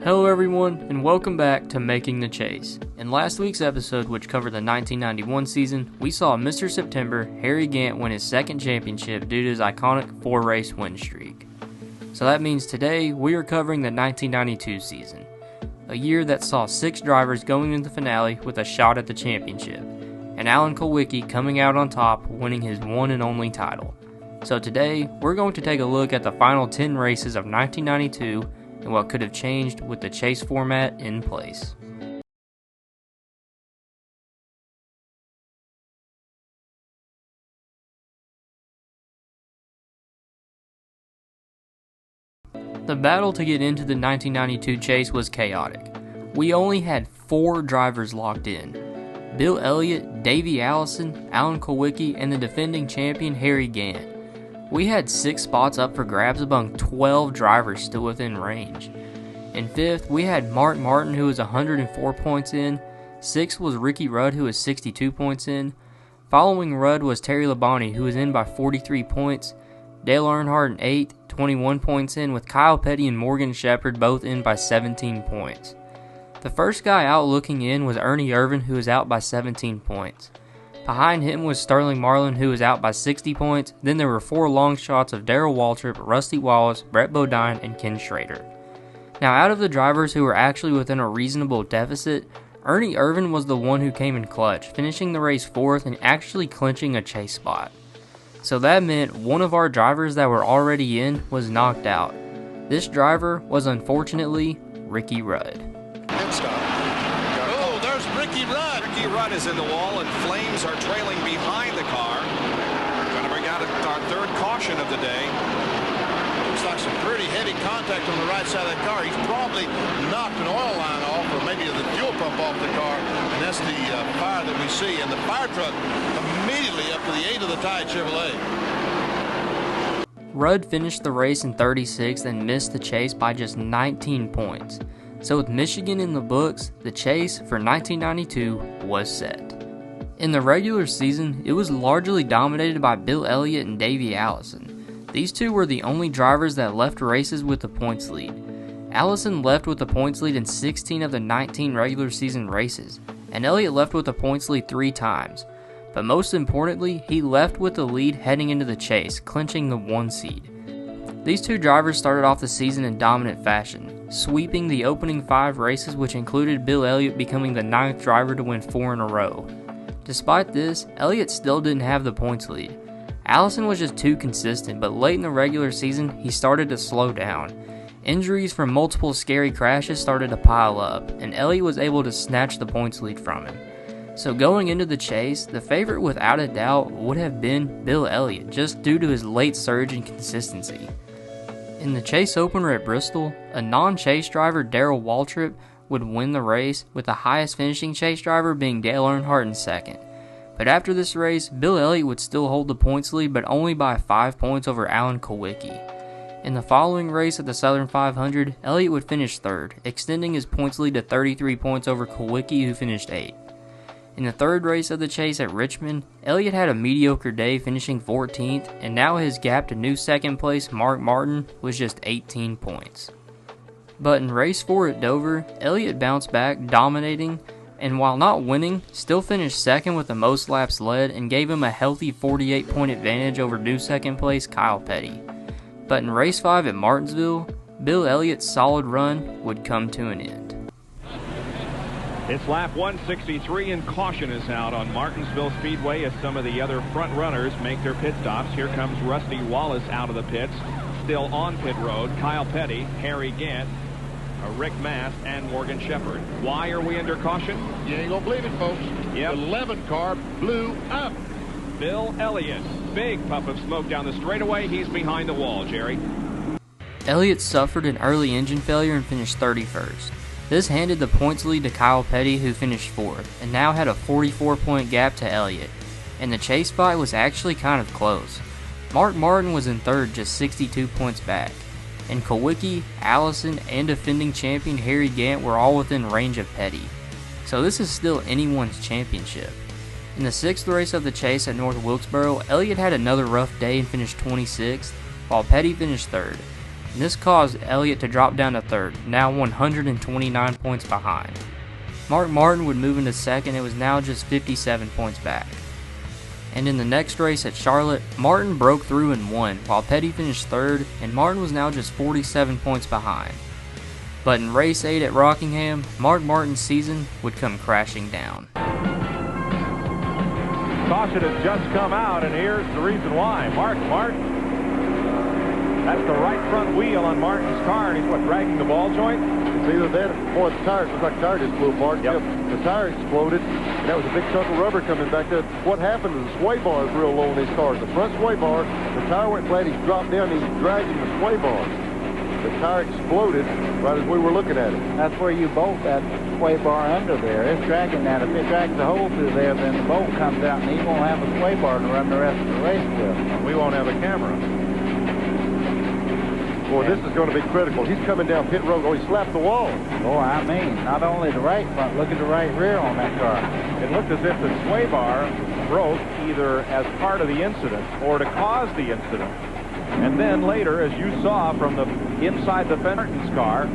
Hello everyone, and welcome back to Making the Chase. In last week's episode, which covered the 1991 season, we saw Mr. September, Harry Gant, win his second championship due to his iconic 4-race win streak. So that means today, we are covering the 1992 season, a year that saw 6 drivers going into the finale with a shot at the championship, and Alan Kulwicki coming out on top, winning his one and only title. So today, we're going to take a look at the final 10 races of 1992 and what could have changed with the chase format in place. The battle to get into the 1992 chase was chaotic. We only had 4 drivers locked in: Bill Elliott, Davey Allison, Alan Kulwicki, and the defending champion Harry Gant. We had 6 spots up for grabs among 12 drivers still within range. In 5th, we had Mark Martin, who was 104 points in. 6th was Ricky Rudd, who was 62 points in. Following Rudd was Terry Labonte, who was in by 43 points. Dale Earnhardt in 8th, 21 points in, with Kyle Petty and Morgan Shepherd both in by 17 points. The first guy out looking in was Ernie Irvan, who was out by 17 points. Behind him was Sterling Marlin, who was out by 60 points. Then there were 4 long shots of Darrell Waltrip, Rusty Wallace, Brett Bodine, and Ken Schrader. Now, out of the drivers who were actually within a reasonable deficit, Ernie Irvan was the one who came in clutch, finishing the race 4th and actually clinching a chase spot. So that meant one of our drivers that were already in was knocked out. This driver was unfortunately Ricky Rudd. Oh, there's Ricky Rudd. Ricky Rudd is in the wall and flames are trailing behind the car. Going to bring out our 3rd caution of the day. Looks like some pretty heavy contact on the right side of that car. He's probably knocked an oil line off or maybe the fuel pump off the car. And that's the fire that we see. And the fire truck immediately up to the aid of the Tide Chevrolet. Rudd finished the race in 36th and missed the chase by just 19 points. So with Michigan in the books, the chase for 1992 was set. In the regular season, it was largely dominated by Bill Elliott and Davey Allison. These two were the only drivers that left races with the points lead. Allison left with the points lead in 16 of the 19 regular season races, and Elliott left with the points lead 3 times. But most importantly, he left with the lead heading into the chase, clinching the 1 seed. These 2 drivers started off the season in dominant fashion, sweeping the opening 5 races, which included Bill Elliott becoming the 9th driver to win 4 in a row. Despite this, Elliott still didn't have the points lead. Allison was just too consistent, but late in the regular season, he started to slow down. Injuries from multiple scary crashes started to pile up, and Elliott was able to snatch the points lead from him. So going into the chase, the favorite without a doubt would have been Bill Elliott, just due to his late surge in consistency. In the chase opener at Bristol, a non-chase driver, Darrell Waltrip, would win the race, with the highest finishing chase driver being Dale Earnhardt in 2nd. But after this race, Bill Elliott would still hold the points lead, but only by 5 points over Alan Kulwicki. In the following race at the Southern 500, Elliott would finish 3rd, extending his points lead to 33 points over Kulwicki, who finished 8th. In the 3rd race of the chase at Richmond, Elliott had a mediocre day, finishing 14th, and now his gap to new 2nd place Mark Martin was just 18 points. But in race 4 at Dover, Elliott bounced back, dominating, and while not winning, still finished 2nd with the most laps led and gave him a healthy 48-point advantage over new 2nd place Kyle Petty. But in race 5 at Martinsville, Bill Elliott's solid run would come to an end. It's lap 163 and caution is out on Martinsville Speedway as some of the other front runners make their pit stops. Here comes Rusty Wallace out of the pits. Still on pit road, Kyle Petty, Harry Gant, Rick Mast, and Morgan Shepherd. Why are we under caution? You ain't gonna believe it, folks. Yep. The 11 car blew up. Bill Elliott, big puff of smoke down the straightaway. He's behind the wall, Jerry. Elliott suffered an early engine failure and finished 31st. This handed the points lead to Kyle Petty, who finished 4th, and now had a 44-point gap to Elliott. And the chase fight was actually kind of close. Mark Martin was in 3rd, just 62 points back. And Kulwicki, Allison, and defending champion Harry Gant were all within range of Petty. So this is still anyone's championship. In the 6th race of the chase at North Wilkesboro, Elliott had another rough day and finished 26th, while Petty finished 3rd. and this caused Elliott to drop down to third, now 129 points behind. Mark Martin would move into second and was now just 57 points back. And in the next race at Charlotte, Martin broke through and won, while Petty finished third, and Martin was now just 47 points behind. But in race 8 at Rockingham, Mark Martin's season would come crashing down. Caution has just come out, and here's the reason why. Mark Martin, that's the right front wheel on Martin's car, and he's dragging the ball joint? It's either that or the tires. Looks like the tire just blew apart. Yep. The tire exploded, and that was a big chunk of rubber coming back there. What happened is the sway bar is real low in these cars. The front sway bar, the tire went flat, he dropped down, and he's dragging the sway bar. The tire exploded right as we were looking at it. That's where you bolt that sway bar under there. It's dragging that. If it drags the hole through there, then the bolt comes out, and he won't have a sway bar to run the rest of the race with. We won't have a camera. Boy, this is going to be critical. He's coming down pit road. Oh, he slapped the wall. Boy, I mean, not only the right front, look at the right rear on that car. It looked as if the sway bar broke either as part of the incident or to cause the incident. And then later, as you saw from the inside the Martin's car,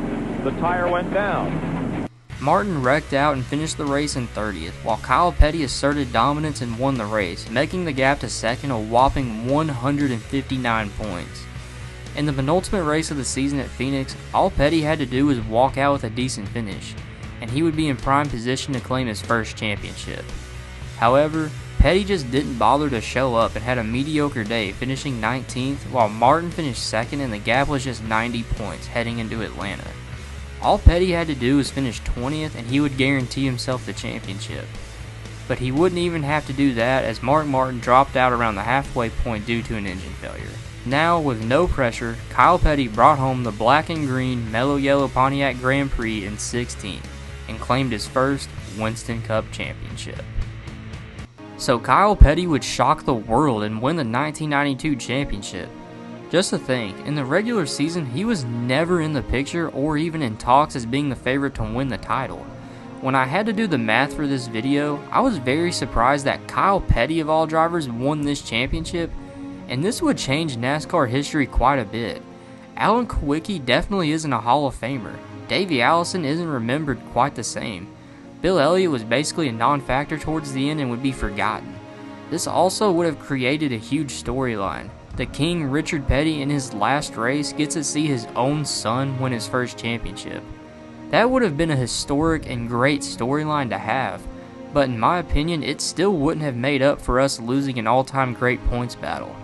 the tire went down. Martin wrecked out and finished the race in 30th, while Kyle Petty asserted dominance and won the race, making the gap to second a whopping 159 points. In the penultimate race of the season at Phoenix, all Petty had to do was walk out with a decent finish, and he would be in prime position to claim his first championship. However, Petty just didn't bother to show up and had a mediocre day, finishing 19th, while Martin finished second and the gap was just 90 points heading into Atlanta. All Petty had to do was finish 20th and he would guarantee himself the championship. But he wouldn't even have to do that, as Mark Martin dropped out around the halfway point due to an engine failure. Now, with no pressure, Kyle Petty brought home the black and green mellow yellow Pontiac Grand Prix in 16th and claimed his first Winston Cup championship. So Kyle Petty would shock the world and win the 1992 championship. Just to think, in the regular season he was never in the picture or even in talks as being the favorite to win the title. When I had to do the math for this video, I was very surprised that Kyle Petty of all drivers won this championship, and this would change NASCAR history quite a bit. Alan Kulwicki definitely isn't a Hall of Famer. Davey Allison isn't remembered quite the same. Bill Elliott was basically a non-factor towards the end and would be forgotten. This also would have created a huge storyline. The King, Richard Petty, in his last race gets to see his own son win his first championship. That would have been a historic and great storyline to have, but in my opinion it still wouldn't have made up for us losing an all-time great points battle.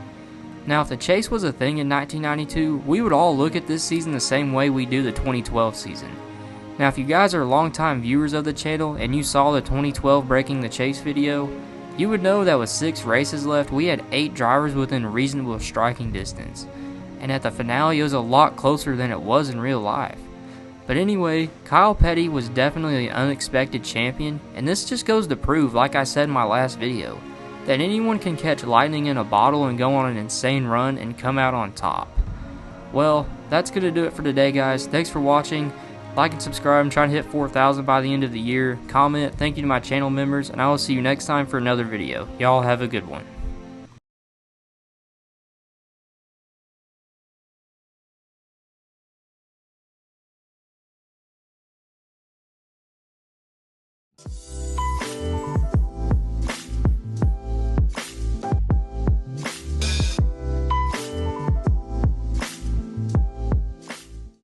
Now, if the chase was a thing in 1992, we would all look at this season the same way we do the 2012 season. Now, if you guys are longtime viewers of the channel and you saw the 2012 Breaking the Chase video, you would know that with 6 races left, we had 8 drivers within reasonable striking distance. And at the finale, it was a lot closer than it was in real life. But anyway, Kyle Petty was definitely an unexpected champion, and this just goes to prove, like I said in my last video, that anyone can catch lightning in a bottle and go on an insane run and come out on top. Well, that's going to do it for today, guys. Thanks for watching. Like and subscribe. I'm trying to hit 4,000 by the end of the year. Comment. Thank you to my channel members, and I will see you next time for another video. Y'all have a good one.